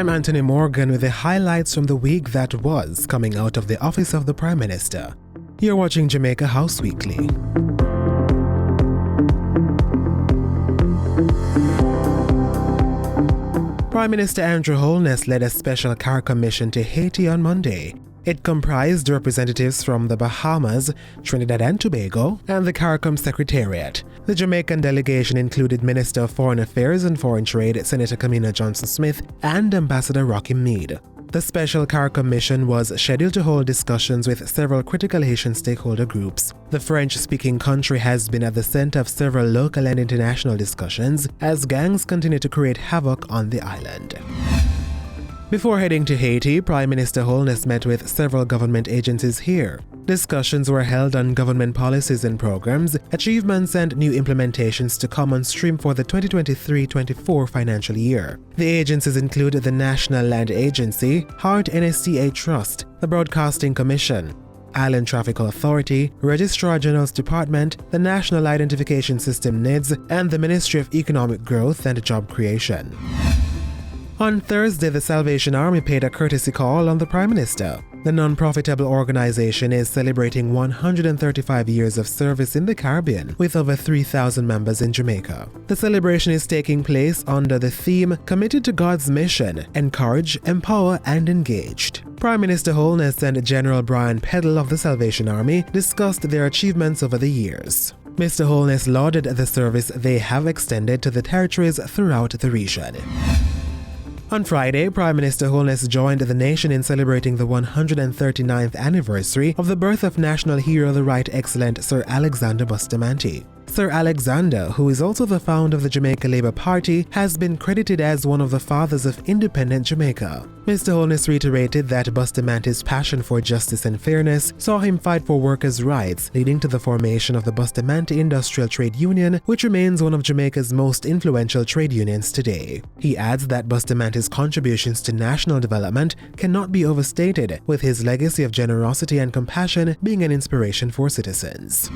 I'm Anthony Morgan with the highlights from the week that was coming out of the office of the Prime Minister. You're watching Jamaica House Weekly. Prime Minister Andrew Holness led a special car commission to Haiti on Monday. It comprised representatives from the Bahamas, Trinidad and Tobago, and the CARICOM Secretariat. The Jamaican delegation included Minister of Foreign Affairs and Foreign Trade Senator Kamina Johnson-Smith and Ambassador Rocky Meade. The special CARICOM mission was scheduled to hold discussions with several critical Haitian stakeholder groups. The French-speaking country has been at the center of several local and international discussions as gangs continue to create havoc on the island. Before heading to Haiti, Prime Minister Holness met with several government agencies here. Discussions were held on government policies and programs, achievements and new implementations to come on stream for the 2023-24 financial year. The agencies include the National Land Agency, Heart NSTA Trust, the Broadcasting Commission, Island Traffic Authority, Registrar General's Department, the National Identification System NIDS, and the Ministry of Economic Growth and Job Creation. On Thursday, the Salvation Army paid a courtesy call on the Prime Minister. The non-profitable organization is celebrating 135 years of service in the Caribbean with over 3,000 members in Jamaica. The celebration is taking place under the theme Committed to God's Mission, Encourage, Empower and Engaged. Prime Minister Holness and General Brian Peddle of the Salvation Army discussed their achievements over the years. Mr. Holness lauded the service they have extended to the territories throughout the region. On Friday, Prime Minister Holness joined the nation in celebrating the 139th anniversary of the birth of national hero the Right Excellent Sir Alexander Bustamante. Sir Alexander, who is also the founder of the Jamaica Labour Party, has been credited as one of the fathers of independent Jamaica. Mr. Holness reiterated that Bustamante's passion for justice and fairness saw him fight for workers' rights, leading to the formation of the Bustamante Industrial Trade Union, which remains one of Jamaica's most influential trade unions today. He adds that Bustamante's contributions to national development cannot be overstated, with his legacy of generosity and compassion being an inspiration for citizens.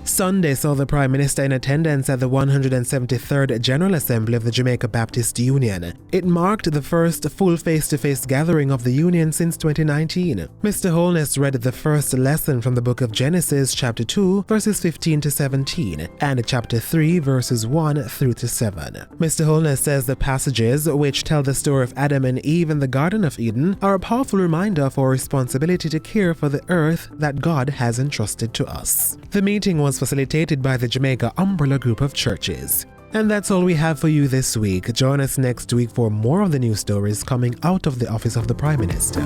Sunday saw the Prime Minister in attendance at the 173rd General Assembly of the Jamaica Baptist Union. It marked the first full face-to-face gathering of the Union since 2019. Mr. Holness read the first lesson from the book of Genesis, chapter 2, verses 15 to 17, and chapter 3, verses 1 through to 7. Mr. Holness says the passages, which tell the story of Adam and Eve in the Garden of Eden, are a powerful reminder of our responsibility to care for the earth that God has entrusted to us. The meeting was facilitated by the Jamaica Umbrella Group of Churches. And that's all we have for you this week. Join us next week for more of the news stories coming out of the office of the Prime Minister.